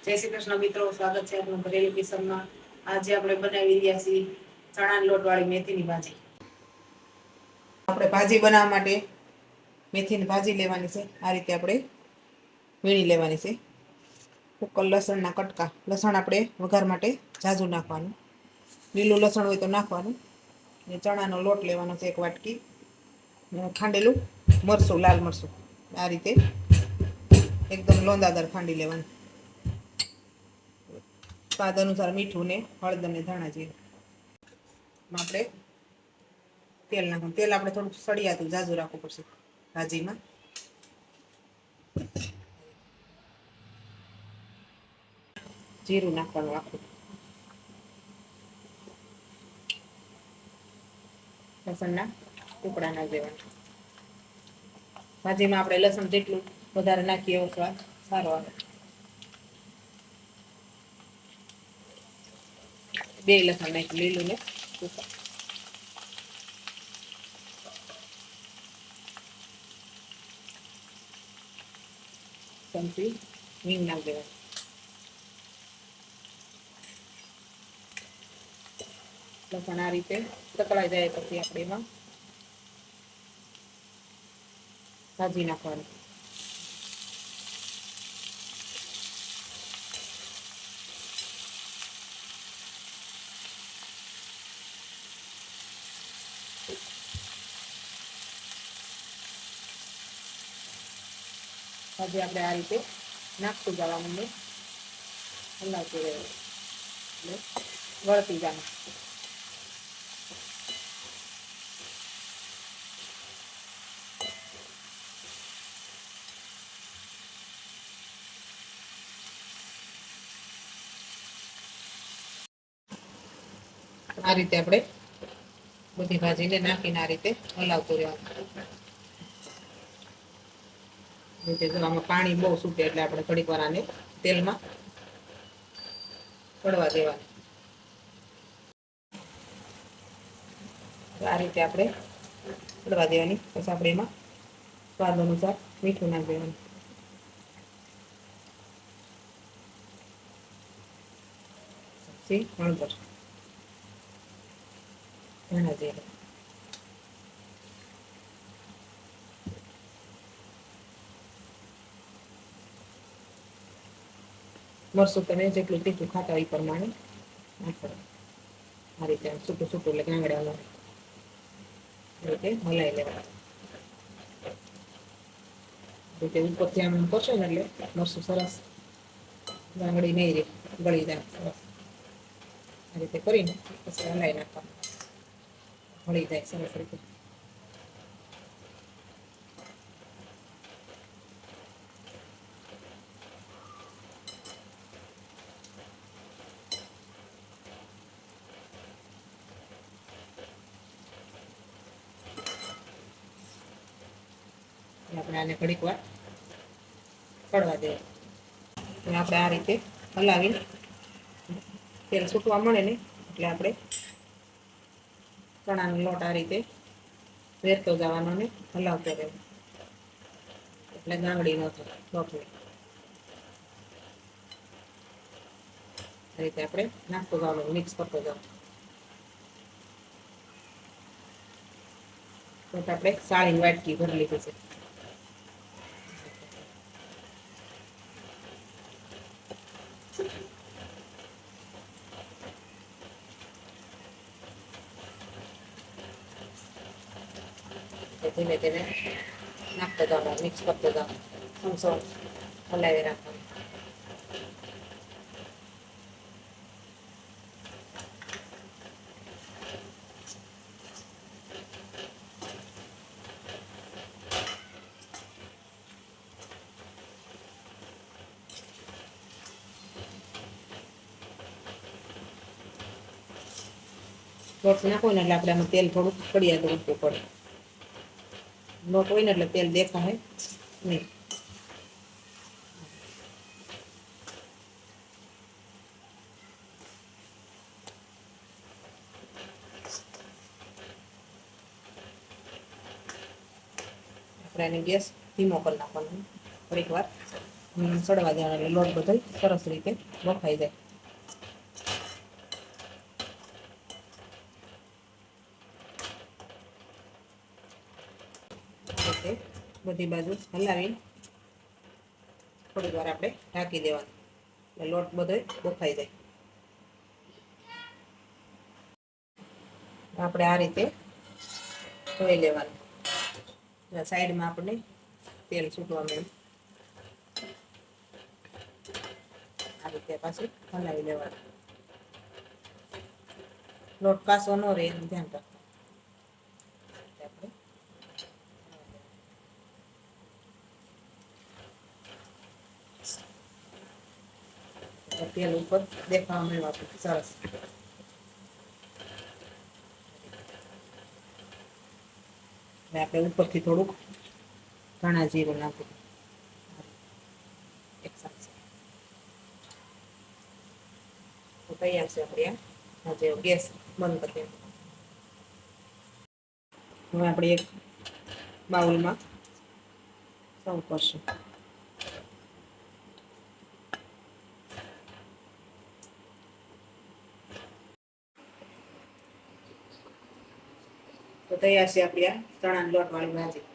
જય શ્રી કૃષ્ણ મિત્રો, સ્વાગત છે આપનું ઘરેલું કિચનમાં. આજે આપણે બનાવી રહ્યા છીએ ચણાની લોટવાળી મેથીની ભાજી. આપણે ભાજી બનાવવા માટે મેથીની ભાજી લેવાની છે. આ રીતે આપણે વીણી લેવાની છે. ઉપર લસણના કટકા. લસણ આપણે વઘાર માટે ઝાઝું નાખવાનું. લીલું લસણ હોય તો નાખવાનું. ને ચણાનો લોટ લેવાનો છે 1 વાટકી. ખાંડેલું મરચું, લાલ મરચું આ રીતે એકદમ લોંદાદર ખાંડી લેવાનું. સ્વાદ અનુસાર મીઠું ને હળદર ને ધાણા જીરું. આપણે તેલ નાખવાનું. તેલ આપણે થોડુંક સળિયાતું ઝાઝું રાખવું પડશે ભાજીમાં. જીરું નાખવાનું આખું. લસણના ટુકડા નાખી દેવાના. ભાજીમાં આપણે લસણ જેટલું વધારે નાખીએ એવો સ્વાદ સારો આવે. 2 લસણ નાખી, લીલું ને સૂકા. ચમચી હિંગ નાખી દેવાની. લસણ આ રીતે તકળાઈ જાય પછી આપણે એમાં ભાજી નાખવાની. ભાજી આપણે આ રીતે નાખતું જવાનું ને હલાવતું રહેવાનું એટલે વળતી જવાનું. આ રીતે આપણે બધી ભાજીને નાખીને આ રીતે હલાવતું રહેવાનું. રીતે જો આમાં પાણી બહુ છૂટે એટલે આપણે થોડીક વાર આને તેલમાં પડવા દેવાનું. આ રીતે આપણે પડવા દેવાની. પછી આપણે એમાં સ્વાદ અનુસાર મીઠું નાખી દેવાનું. પછી હળદર, ધાણા જીરું. મરચું તમે જેટલું તીખું ખાતા હોય એ પ્રમાણે નાખવાનું. આ રીતે સૂકું સૂકું એટલે ગાંગડામાં રીતે હલાવી લેવાનું. રીતે ઉપરથી આમ કરશો ને એટલે મરચું સરસ ગાંગડી નહીં રહે, ગળી જાય સરસ. આ રીતે કરીને પછી હલાવી નાખવાનું. મળી જાય સરસ રીતે. આપણે આને ઘડીક વાર પડવા દેવાનું. આપણે આ રીતે હલાવીને તેલ છૂટવા મળે ને એટલે આપણે ચણાનો લોટ આ રીતે વેરતો જવાનો ને હલાવતો રહેવાનો એટલે ગાંગડી ન થાય લોટની. આ રીતે આપણે નાખતો જવાનું, મિક્સ કરતો જવાનું. તો આપણે સાળીની વાટકી ભરી લીધી છે. ધીમે ધીમે નાખતો જવાનું, મિક્સ કરતો જવાનું, ચમચો હલાવી રાખવાનું. લોટ નાખો ને એટલે આપણે આમાં તેલ થોડુંક કડિયા મૂકવું પડે. લોટ હોય ને એટલે તેલ દેખાય નહીં. આપણે એને ગેસ ધીમો કરી નાખવાનો થોડીક વાર. સડવા દેવાનો એટલે લોટ બધો સરસ રીતે બફાઈ જાય. રીતે બધી બાજુ હલાવી થોડી વાર આપણે ઢાંકી દેવાનું એટલે લોટ બધો બફાઈ જાય. આપણે આ રીતે જોઈ લેવાનું. સાઈડમાં આપણે તેલ છૂટવા મળ્યું. આ રીતે પાછું હલાવી લેવાનું. લોટ કાસો ન રહે એનું ધ્યાન રાખવાનું. તેલ ઉપર દેખાવા મળ્યું આપણે સરસ. આપણે ઉપરથી થોડુંક ધાણા જીરું નાખી એક સાથે તો તૈયાર છે આપણે આજે ગેસ બંધ કરી હવે આપણે એક બાઉલમાં સર્વ કરશું. તો તૈયાર છે આપણી આ ચણાની લોટવાળી ભાજી.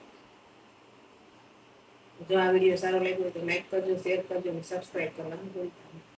જો આ વિડીયો સારો લાગ્યો તો લાઈક કરજો, શેર કરજો અને સબસ્ક્રાઈબ કરવાનું ભૂલતા નહીં.